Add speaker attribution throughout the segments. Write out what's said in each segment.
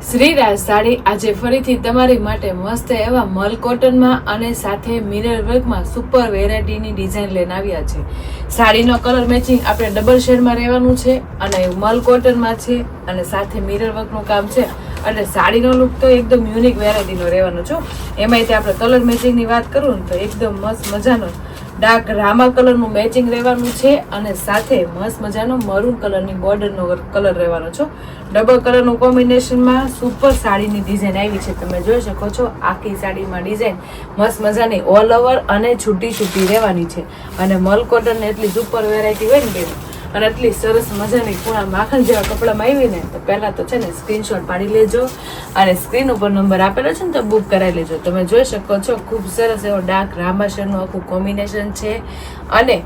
Speaker 1: શ્રીરાજ સાડી આજે ફરીથી તમારી માટે મસ્ત એવા મલ કોટનમાં અને સાથે મિરર વર્કમાં સુપર વેરાયટીની ડિઝાઇન લઈને આવ્યા છે. સાડીનો કલર મેચિંગ આપણે ડબલ શેડમાં રહેવાનું છે અને મલ કોટનમાં છે અને સાથે મિરર વર્કનું કામ છે. એટલે સાડીનો લુક તો એકદમ યુનિક વેરાયટીનો રહેવાનો છો. એમાંય આપણે કલર મેચિંગની વાત કરું ને તો એકદમ મસ્ત મજાનો ડાર્ક રામા કલરનું મેચિંગ રહેવાનું છે અને સાથે મસ્ત મજાનો મરૂન કલરની બોર્ડરનો કલર રહેવાનો છો. ડબલ કલરનું કોમ્બિનેશનમાં સુપર સાડીની ડિઝાઇન આવી છે. તમે જોઈ શકો છો આખી સાડીમાં ડિઝાઇન મસ્ત મજાની ઓલ ઓવર અને છૂટી છૂટી રહેવાની છે. અને મલ કોટન એટલી સુપર વેરાયટી હોય ને બેન અને એટલી સરસ મજાની પૂણા માખણ જેવા કપડામાં આવી ને તો પહેલા તો છે ને સ્ક્રીનશોટ પાડી લેજો અને સ્ક્રીન ઉપર નંબર આપેલો છે ને તો બુક કરાવી લેજો. તમે જોઈ શકો છો ખૂબ સરસ એવો ડાર્ક રામા શેડનું આખું કોમ્બિનેશન છે અને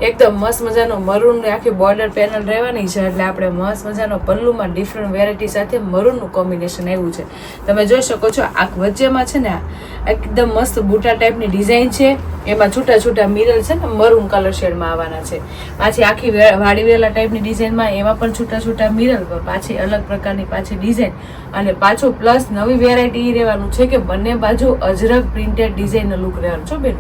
Speaker 1: એકદમ મસ્ત મજાનો મરૂનની આખી બોર્ડર પેનલ રહેવાની છે. એટલે આપણે મસ્ત મજાનો પલ્લુમાં ડિફરન્ટ વેરાયટી સાથે મરૂનનું કોમ્બિનેશન આવ્યું છે. તમે જોઈ શકો છો આ વચ્ચેમાં છે ને એકદમ મસ્ત બુટા ટાઈપની ડિઝાઇન છે. એમાં છૂટા છૂટા મિરર છે ને મરૂન કલર શેડમાં આવવાના છે. પાછી આખી વાડી વેલા ટાઈપની ડિઝાઇનમાં એમાં પણ છૂટા છૂટા મિરર પર પાછી અલગ પ્રકારની પાછી ડિઝાઇન અને પાછું પ્લસ નવી વેરાયટી રહેવાનું છે કે બંને બાજુ અજરક પ્રિન્ટેડ ડિઝાઇનનો લુક રહેવાનો છો બેન.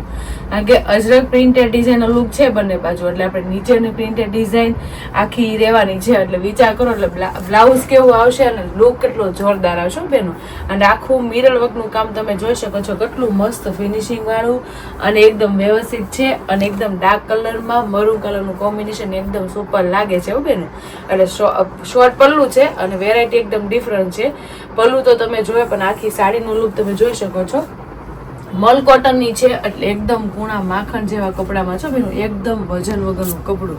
Speaker 1: કારણ કે અજરક પ્રિન્ટેડ ડિઝાઇનનો લુક છે બંને બાજુ એટલે આપણે નીચેની પ્રિન્ટેડ ડિઝાઇન આખી રહેવાની છે. એટલે વિચાર કરો એટલે બ્લાઉઝ કેવું આવશે અને લુક કેટલો જોરદાર આવશે બેનો. અને આખું મિરર વર્કનું કામ તમે જોઈ શકો છો કેટલું મસ્ત ફિનિશિંગ વાળું અને એકદમ વ્યવસ્થિત છે અને એકદમ ડાર્ક કલરમાં મરૂન કલરનું કોમ્બિનેશન એકદમ સુપર લાગે છે બેન. એટલે શોર્ટ પલ્લું છે અને વેરાયટી એકદમ ડિફરન્ટ છે. પલ્લું તો તમે જોયો પણ આખી સાડીનું લુક તમે જોઈ શકો છો મલ કોટનની છે એટલે એકદમ પૂણા માખણ જેવા કપડામાં છો બેન. એકદમ વજન વગરનું કપડું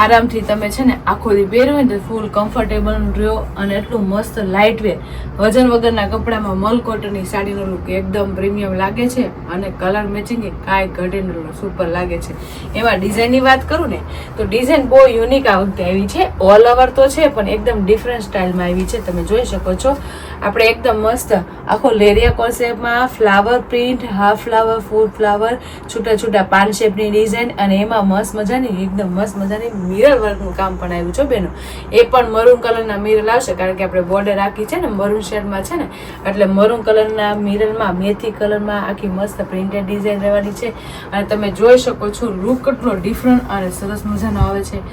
Speaker 1: આરામથી તમે છે ને આખો દી પહેરો ને તો ફૂલ કમ્ફર્ટેબલ રહ્યો અને એટલું મસ્ત લાઇટ વેર વજન વગરના કપડામાં મલ કોટનની સાડીનો લુક એકદમ પ્રીમિયમ લાગે છે અને કલર મેચિંગ એ કાંઈ ઘટે સુપર લાગે છે. એમાં ડિઝાઇનની વાત કરું ને તો ડિઝાઇન બહુ યુનિક આ વખતે આવી છે. ઓલ ઓવર તો છે પણ એકદમ ડિફરન્ટ સ્ટાઇલમાં આવી છે. તમે જોઈ શકો છો આપણે એકદમ મસ્ત આખો લેરિયા કોન્સેપ્ટમાં ફ્લાવર પ્રિન્ટ હાફ ફ્લાવર ફૂલ ફ્લાવર છૂટા છૂટા પાન શેપની ડિઝાઇન અને એમાં મસ્ત મજાની એકદમ મસ્ત મજાની મિરર વર્કનું કામ પણ આવ્યું છે બેનો. એ પણ મરૂન કલરના મિરર આવશે કારણ કે આપણે બોર્ડર રાખી છે ને મરૂન શેડમાં છે ને એટલે મરૂન કલરના મિરરમાં મેથી કલરમાં આખી મસ્ત પ્રિન્ટેડ ડિઝાઇન રહેવાની છે. અને તમે જોઈ શકો છો લુક કેટલો ડિફરન્ટ અને સરસ મજાનો આવે છે.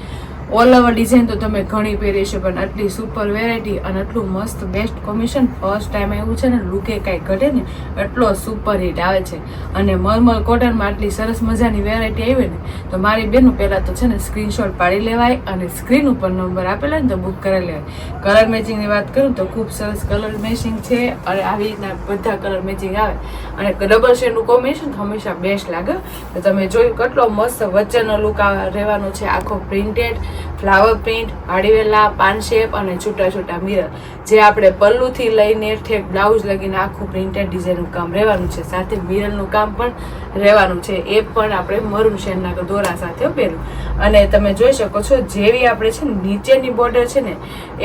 Speaker 1: ઓલ ઓવર ડિઝાઇન તો તમે ઘણી પહેરી છે પણ આટલી સુપર વેરાયટી અને આટલું મસ્ત બેસ્ટ કોમ્બિનેશન ફર્સ્ટ ટાઈમ એવું છે ને લુકે કાંઈ ઘટે ને એટલો સુપર હિટ આવે છે. અને મલમલ કોટનમાં આટલી સરસ મજાની વેરાયટી આવી ને તો મારી બેનું પહેલાં તો છે ને સ્ક્રીનશોટ પાડી લેવાય અને સ્ક્રીન ઉપર નંબર આપેલા ને તો બુક કરી લેવાય. કલર મેચિંગની વાત કરું તો ખૂબ સરસ કલર મેચિંગ છે અને આવી રીતના બધા કલર મેચિંગ આવે અને ડબલ શેડનું કોમ્બિનેશન હંમેશા બેસ્ટ લાગે. તો તમે જોયું કેટલો મસ્ત વચ્ચેનો લુક રહેવાનો છે આખો પ્રિન્ટેડ ફ્લાવર પ્રિન્ટ આડીવેલા પાન શેપ અને છૂટા છૂટા મિરર જે આપણે પલ્લુથી લઈને ઠેક બ્લાઉઝ લગીને આખું પ્રિન્ટેડ ડિઝાઇનનું કામ રહેવાનું છે. સાથે મિરરનું કામ પણ રહેવાનું છે. એ પણ આપણે મરૂન શેડના દોરા સાથે પહેર્યું. અને તમે જોઈ શકો છો જેવી આપણે છે ને નીચેની બોર્ડર છે ને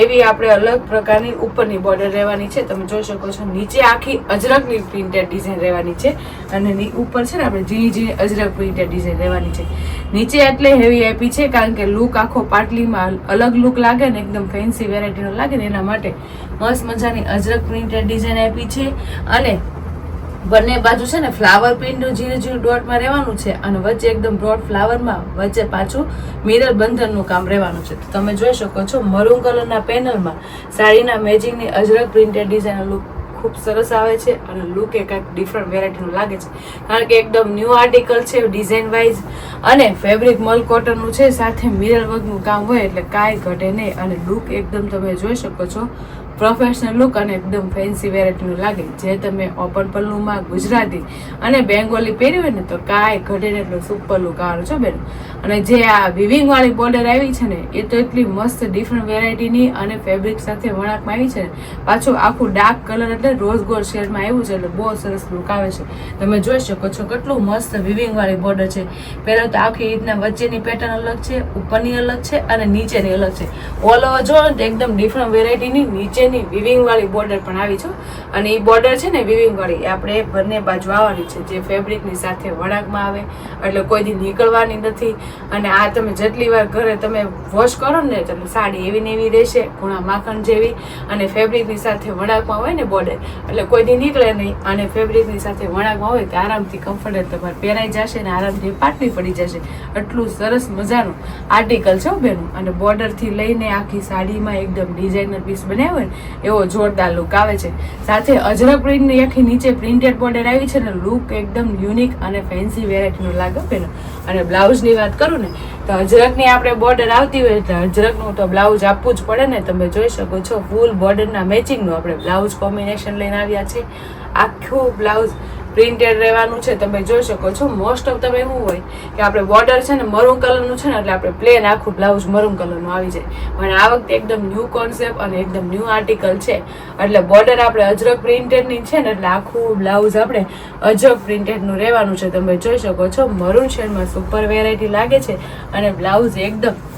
Speaker 1: એવી આપણે અલગ પ્રકારની ઉપરની બોર્ડર રહેવાની છે. તમે જોઈ શકો છો નીચે આખી અજરકની પ્રિન્ટેડ ડિઝાઇન રહેવાની છે અને ઉપર છે ને આપણે ઝીણી અજરક પ્રિન્ટેડ ડિઝાઇન રહેવાની છે. નીચે એટલે હેવી આપી છે કારણ કે લુક આખો પાટલીમાં અલગ લુક લાગે ને એકદમ ફેન્સી વેરાયટીનો લાગે ને એના માટે મસ્ત મજાની અજરક પ્રિન્ટેડ ડિઝાઇન આપી છે. અને બંને બાજુ છે ને ફ્લાવર પ્રિન્ટનું ઝીણું ડોટમાં રહેવાનું છે અને વચ્ચે એકદમ બ્રોડ ફ્લાવરમાં વચ્ચે પાછું મિરર બંધનનું કામ રહેવાનું છે. તો તમે જોઈ શકો છો મરૂન કલરના પેનલમાં સાડીના મેચિંગની અજરક પ્રિન્ટેડ ડિઝાઇનનો લુક ખૂબ સરસ આવે છે અને લુક એ કંઈક ડિફરન્ટ વેરાયટીનું લાગે છે કારણ કે એકદમ ન્યૂ આર્ટિકલ છે ડિઝાઇન વાઇઝ અને ફેબ્રિક મલ કોટનનું છે સાથે મિરર વર્કનું કામ હોય એટલે કાંઈ ઘટે નહીં અને લુક એકદમ તમે જોઈ શકો છો પ્રોફેશનલ લુક અને એકદમ ફેન્સી વેરાયટીનું લાગે. જે તમે ઓપન પલ્લુમાં ગુજરાતી અને બેંગોલી પહેરી હોય ને તો કાંઈ ઘટે ને એટલો સુપર લુક આવે છે બેન. અને જે આ વિવિંગ વાળી બોર્ડર આવી છે ને એ તો એટલી મસ્ત ડિફરન્ટ વેરાયટીની અને ફેબ્રિક સાથે વણાકમાં આવી છે ને પાછું આખું ડાર્ક કલર એટલે રોઝ ગોલ્ડ શેડમાં આવ્યું છે એટલે બહુ સરસ લુક આવે છે. તમે જોઈ શકો છો કેટલું મસ્ત વિવિંગ વાળી બોર્ડર છે. પહેલાં તો આખી રીતના વચ્ચેની પેટર્ન અલગ છે ઉપરની અલગ છે અને નીચેની અલગ છે. ઓલ ઓવર જો એકદમ ડિફરન્ટ વેરાયટીની નીચેની એની વિવિંગ વાળી બોર્ડર પણ આવી છે અને એ બોર્ડર છે ને વિવિંગ વાળી આપણે બંને બાજુ આવવાની છે, જે ફેબ્રિકની સાથે વળાંકમાં આવે એટલે કોઈ દી નીકળવાની નથી. અને આ તમે જેટલી વાર ઘરે તમે વોશ કરો ને એટલે સાડી એવી ને એવી રહેશે, ઘૂણા માખણ જેવી. અને ફેબ્રિકની સાથે વળાંકમાં હોય ને બોર્ડર એટલે કોઈ દી નીકળે નહીં. અને ફેબ્રિકની સાથે વળાંકમાં હોય તો આરામથી કમ્ફર્ટેબલ તમારે પહેરાઈ જશે ને આરામથી પાટલી પડી જશે. એટલું સરસ મજાનું આર્ટિકલ છે બેનું. અને બોર્ડરથી લઈને આખી સાડીમાં એકદમ ડિઝાઇનર પીસ બનાવ્યો હોય ને એવો જોરદાર લુક આવે છે. સાથે અજરક પ્રિન્ટની આખી નીચે પ્રિન્ટેડ બોર્ડર આવી છે ને લુક એકદમ યુનિક અને ફેન્સી વેરાયટીનું લાગે બેનું. અને બ્લાઉઝની વાત કરું ને તો અજરકની આપણે બોર્ડર આવતી હોય એટલે અજરકનું તો બ્લાઉઝ આપવું જ પડે ને. તમે જોઈ શકો છો ફૂલ બોર્ડરના મેચિંગનું આપણે બ્લાઉઝ કોમ્બિનેશન લઈને આવ્યા છે. આખું બ્લાઉઝ પ્રિન્ટેડ રહેવાનું છે. તમે જોઈ શકો છો મોસ્ટ ઓફ તમે શું હોય કે આપણે બોર્ડર છે ને મરૂન કલરનું છે ને એટલે આપણે પ્લેન આખું બ્લાઉઝ મરૂન કલરનું આવી જાય. પણ આ વખતે એકદમ ન્યૂ કોન્સેપ્ટ અને એકદમ ન્યૂ આર્ટિકલ છે એટલે બોર્ડર આપણે અજરક પ્રિન્ટેડની છે ને એટલે આખું બ્લાઉઝ આપણે અજરક પ્રિન્ટેડનું રહેવાનું છે. તમે જોઈ શકો છો મરૂન શેડમાં સુપર વેરાયટી લાગે છે અને બ્લાઉઝ એકદમ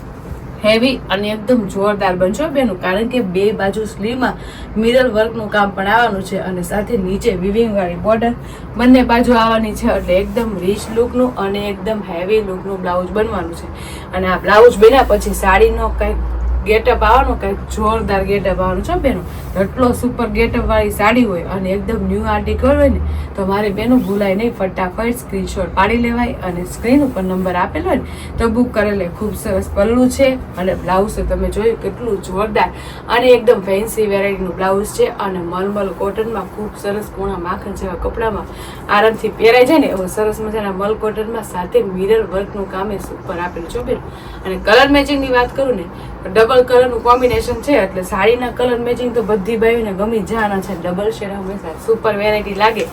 Speaker 1: હેવી અને એકદમ જોરદાર બનશો બેનું. કારણ કે બે બાજુ સ્લીવમાં મિરર વર્કનું કામ પણ આવવાનું છે અને સાથે નીચે વિવિંગ વાળી બોર્ડર બંને બાજુ આવવાની છે એટલે એકદમ રીચ લુકનું અને એકદમ હેવી લુકનું બ્લાઉઝ બનવાનું છે. અને આ બ્લાઉઝ બન્યા પછી સાડીનો કંઈક ગેટઅપ આવવાનો કંઈક જોરદાર ગેટઅપ આવવાનું છે બેનો. એટલો સુપર ગેટઅપ વાળી સાડી હોય અને એકદમ ન્યૂ આર્ટિકલ હોય ને તો મારી બેનો ભૂલાય નહીં, ફટાફટ સ્ક્રીનશોટ પાડી લેવાય. અને સ્ક્રીન ઉપર નંબર આપેલો હોય ને તો બુક કરેલે. ખૂબ સરસ પલ્લું છે અને બ્લાઉઝ તમે જોયું કેટલું જોરદાર અને એકદમ ફેન્સી વેરાયટીનું બ્લાઉઝ છે. અને મલમલ કોટનમાં ખૂબ સરસ કૂણા માખણ જેવા કપડામાં આરામથી પહેરાઈ જાય ને એવો સરસ મજાના મલ કોટનમાં સાથે મિરર વર્કનું કામ એ સુપર આપેલું છે બેન. અને કલર મેચિંગની વાત કરું ને ડબલ કલરનું કોમ્બિનેશન છે એટલે સાડીના કલર મેચિંગ તો બધી બાયુને ગમી જવાના છે. ડબલ શેડ હંમેશા સુપર વેરાયટી લાગે.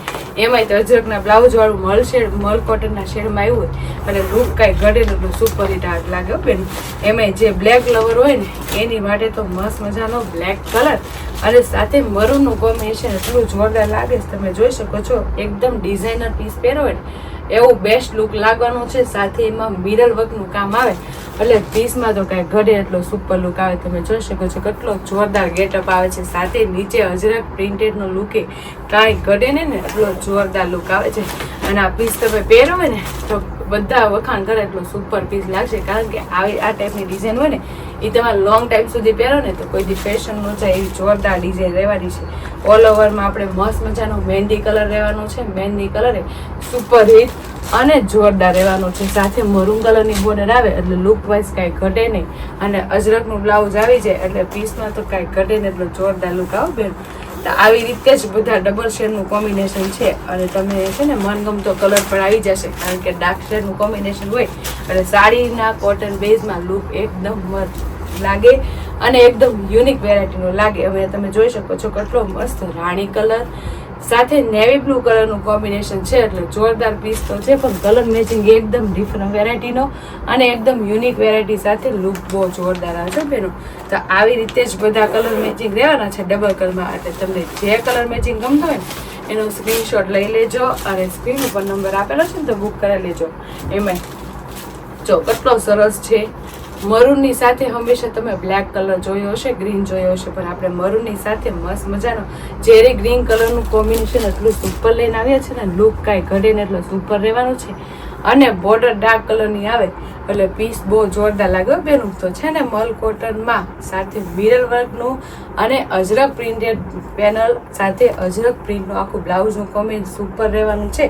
Speaker 1: એમાંય તો અજરકના બ્લાઉઝ વાળું મલ કોટનના શેડમાં આવ્યું હોય અને લુક કાંઈ ઘટેલું સુપર હિટ આર્ટ લાગે બેન. એમાંય જે બ્લેક લવર હોય ને એની માટે તો મસ્ત મજાનો બ્લેક કલર અને સાથે મરૂનનું કોમ્બિનેશન એટલું જોરદાર લાગે છે. તમે જોઈ શકો છો એકદમ ડિઝાઇનર પીસ પહેરો હોય ને એવું બેસ્ટ લુક લાગવાનું છે. સાથે એમાં મિરર વર્કનું કામ આવે એટલે પીસમાં તો કાંઈ ઘડે એટલો સુપર લુક આવે. તમે જોઈ શકો છો કેટલો જોરદાર ગેટઅપ આવે છે. સાથે નીચે અજરક પ્રિન્ટેડનો લુક એ કાંઈ ઘડે ને એટલો જોરદાર લુક આવે છે. અને આ પીસ તમે પહેરો હોય ને તો બધા વખાણ કરે એટલો સુપર પીસ લાગશે. કારણ કે આવી આ ટાઈપની ડિઝાઇન હોય ને એ તમારે લોંગ ટાઈમ સુધી પહેરો ને તો કોઈ દી ફેશન ન જાય એવી જોરદાર ડિઝાઇન રહેવાની છે. ઓલ ઓવરમાં આપણે મસ્ત મજાનો મહેંદી કલર રહેવાનો છે. મહેંદી કલર એ સુપર હિટ અને જોરદાર રહેવાનું છે. સાથે મરૂન કલરની બોર્ડર આવે એટલે લુક વાઇઝ કાંઈ ઘટે નહીં. અને અજરકનું બ્લાઉઝ આવી જાય એટલે પીસમાં તો કાંઈ ઘટે નહીં એટલો જોરદાર લુક આવે બેન. તો આવી રીતે જ બધા ડબલ શેડનું કોમ્બિનેશન છે. અને તમે છે ને મનગમતો કલર પણ આવી જશે કારણ કે ડાર્ક શેડનું કોમ્બિનેશન હોય એટલે સાડીના કોટન બેઝમાં લુક એકદમ મસ્ત લાગે અને એકદમ યુનિક વેરાયટીનો લાગે. હવે તમે જોઈ શકો છો કેટલો મસ્ત રાણી કલર સાથે નેવી બ્લુ કલરનું કોમ્બિનેશન છે એટલે જોરદાર પીસ તો છે. પણ કલર મેચિંગ એકદમ ડિફરન્ટ વેરાયટીનો અને એકદમ યુનિક વેરાયટી સાથે લુક બહુ જોરદાર આવે છે બેનો. તો આવી રીતે જ બધા કલર મેચિંગ રહેવાના છે ડબલ કલરમાં. એટલે તમને જે કલર મેચિંગ ગમતો હોય ને એનો સ્ક્રીનશોટ લઈ લેજો અને સ્ક્રીન ઉપર નંબર આપેલો છે ને તો બુક કરી લેજો. એમાં જો કેટલો સરસ છે. મરૂનની સાથે હંમેશા તમે બ્લેક કલર જોયો હશે, ગ્રીન જોયો હશે, પણ આપણે મરૂનની સાથે મસ્ત મજાનો ચેરી ગ્રીન કલરનું કોમ્બિનેશન એટલું સુપર લઈને આવ્યા છે ને લુક કાંઈ ઘટે ને એટલો સુપર રહેવાનું છે. અને બોર્ડર ડાર્ક કલરની આવે એટલે પીસ બહુ જોરદાર લાગે બેનું. તો છે ને મલ કોટનમાં સાથે મિરર વર્કનું અને અજરક પ્રિન્ટેડ પેનલ સાથે અજરક પ્રિન્ટનું આખું બ્લાઉઝનું કોમ્બિનેશન સુપર રહેવાનું છે.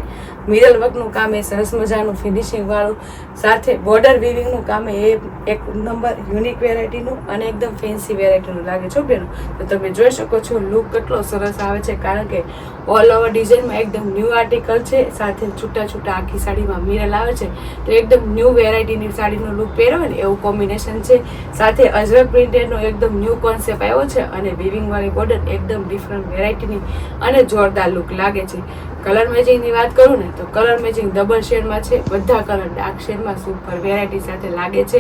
Speaker 1: મિરર વર્કનું કામ એ સરસ મજાનું ફિનિશિંગ વાળું સાથે બોર્ડર વિવિંગનું કામ એ એક નંબર યુનિક વેરાયટીનું અને એકદમ ફેન્સી વેરાયટીનું લાગે છે બેનું. તો તમે જોઈ શકો છો લુક કેટલો સરસ આવે છે કારણ કે ઓલ ઓવર ડિઝાઇનમાં એકદમ ન્યૂ આર્ટિકલ છે. સાથે છૂટા છૂટા આખી સાડીમાં મિરર આવે છે તો એકદમ ન્યૂ વેરાયટીની સાડીનો લુક પહેરો ને એવું કોમ્બિનેશન છે. સાથે અજરક પ્રિન્ટેડનો એકદમ ન્યૂ કોન્સેપ્ટ આવ્યો છે અને વિવિંગ વાળી બોર્ડર એકદમ ડિફરન્ટ વેરાયટીની અને જોરદાર લુક લાગે છે. કલર મેચિંગની વાત કરું ને તો કલર મેચિંગ ડબલ શેડમાં છે. બધા કલર ડાર્ક શેડમાં સુપર વેરાયટી સાથે લાગે છે.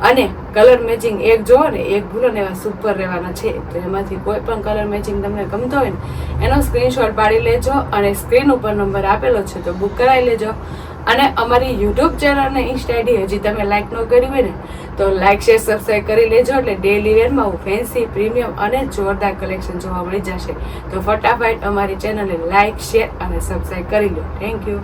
Speaker 1: અને કલર મેચિંગ એક જોવો ને એક ભૂલો ને એવા સુપર રહેવાના છે. તો એમાંથી કોઈ પણ કલર મેચિંગ તમને ગમતો હોય ને એનો સ્ક્રીનશોટ પાડી લેજો અને સ્ક્રીન ઉપર નંબર આપેલો છે તો બુક કરાવી લેજો. અને અમારી યુટ્યુબ ચેનલ અને ઇન્સ્ટા આઈડી હજી તમે લાઈક ન કરી હોય ને તો લાઈક શેર સબસ્ક્રાઈબ કરી લેજો, એટલે ડેલી વેરમાં ફેન્સી પ્રીમિયમ અને જોરદાર કલેક્શન જોવા મળી જશે. તો ફટાફટ અમારી ચેનલને લાઈક શેર અને સબસ્ક્રાઈબ કરી લો. Thank you.